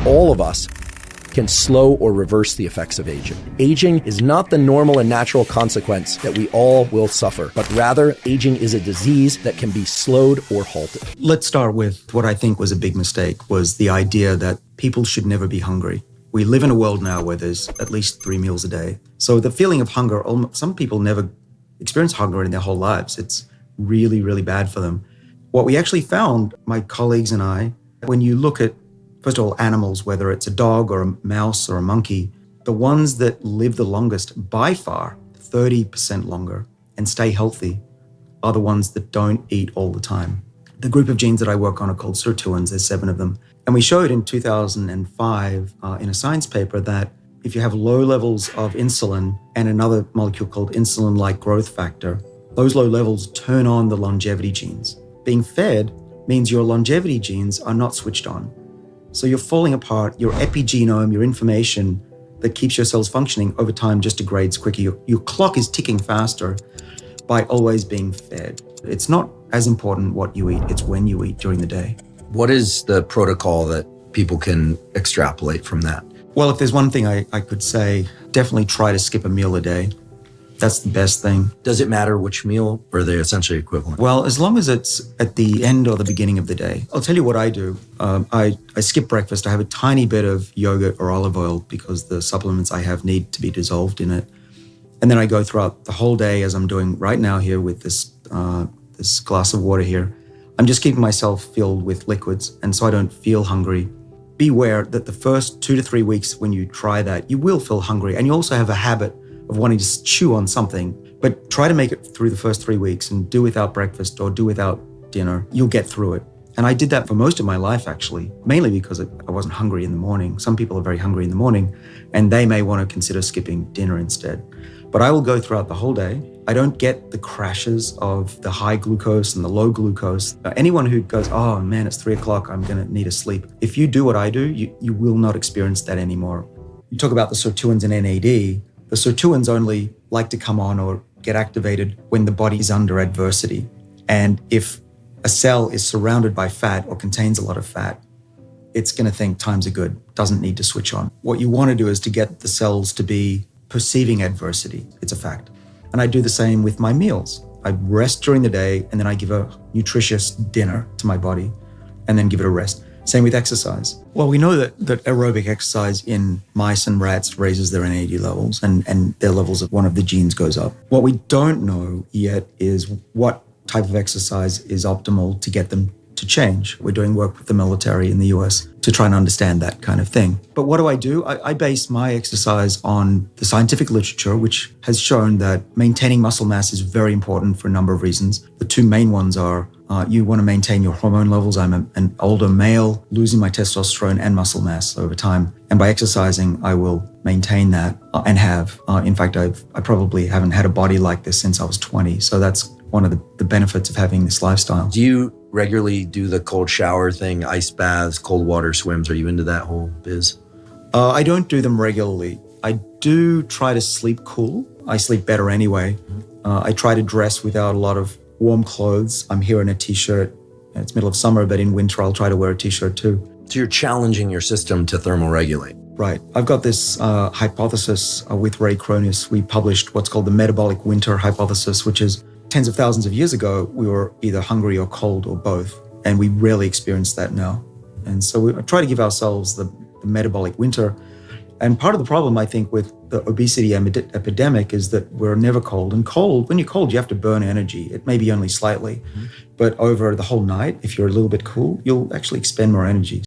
all of us can slow or reverse the effects of aging. Aging is not the normal and natural consequence that we all will suffer, but rather aging is a disease that can be slowed or halted. Let's start with what I think was a big mistake, was the idea that people should never be hungry. We live in a world now where there's at least 3 meals a day. So the feeling of hunger, some people never experience hunger in their whole lives. It's really, really bad for them. What we actually found, my colleagues and I, when you look at, first of all, animals, whether it's a dog or a mouse or a monkey, the ones that live the longest, by far, 30% longer, and stay healthy, are the ones that don't eat all the time. The group of genes that I work on are called sirtuins. There's 7 of them. And we showed in 2005 in a science paper that if you have low levels of insulin and another molecule called insulin-like growth factor, those low levels turn on the longevity genes. Being fed means your longevity genes are not switched on. So you're falling apart. Your epigenome, your information that keeps your cells functioning over time just degrades quicker. Your clock is ticking faster by always being fed. It's not as important what you eat, it's when you eat during the day. What is the protocol that people can extrapolate from that? Well, if there's one thing I could say, definitely try to skip a meal a day. That's the best thing. Does it matter which meal, or are they essentially equivalent? Well, as long as it's at the end or the beginning of the day. I'll tell you what I do. I skip breakfast. I have a tiny bit of yogurt or olive oil because the supplements I have need to be dissolved in it. And then I go throughout the whole day, as I'm doing right now here with this glass of water here. I'm just keeping myself filled with liquids, and so I don't feel hungry. Beware that the first 2 to 3 weeks when you try that, you will feel hungry, and you also have a habit of wanting to chew on something, but try to make it through the first 3 weeks and do without breakfast or do without dinner. You'll get through it. And I did that for most of my life, actually, mainly because I wasn't hungry in the morning. Some people are very hungry in the morning, and they may want to consider skipping dinner instead. But I will go throughout the whole day. I don't get the crashes of the high glucose and the low glucose. Anyone who goes, oh man, it's 3 o'clock, I'm going to need a sleep. If you do what I do, you will not experience that anymore. You talk about the sirtuins and NAD. The sirtuins only like to come on or get activated when the body is under adversity. And if a cell is surrounded by fat or contains a lot of fat, it's going to think times are good, doesn't need to switch on. What you want to do is to get the cells to be perceiving adversity. It's a fact. And I do the same with my meals. I rest during the day, and then I give a nutritious dinner to my body and then give it a rest. Same with exercise. Well, we know that aerobic exercise in mice and rats raises their NAD levels and their levels of one of the genes goes up. What we don't know yet is what type of exercise is optimal to get them to change. We're doing work with the military in the US to try and understand that kind of thing. But what do? I base my exercise on the scientific literature, which has shown that maintaining muscle mass is very important for a number of reasons. The 2 main ones are you want to maintain your hormone levels. I'm an older male, losing my testosterone and muscle mass over time. And by exercising, I will maintain that and have. In fact, I probably haven't had a body like this since I was 20. So that's one of the benefits of having this lifestyle. Do you regularly do the cold shower thing, ice baths, cold water swims? Are you into that whole biz? I don't do them regularly. I do try to sleep cool. I sleep better anyway. I try to dress without a lot of warm clothes. I'm here in a t-shirt. It's middle of summer, but in winter, I'll try to wear a t-shirt too. So you're challenging your system to thermoregulate. Right. I've got this hypothesis with Ray Cronus. We published what's called the metabolic winter hypothesis, which is tens of thousands of years ago, we were either hungry or cold or both. And we rarely experience that now. And so we try to give ourselves the metabolic winter. And part of the problem, I think, with the obesity epidemic is that we're never cold. And cold, when you're cold, you have to burn energy. It may be only slightly. But over the whole night, if you're a little bit cool, you'll actually expend more energy.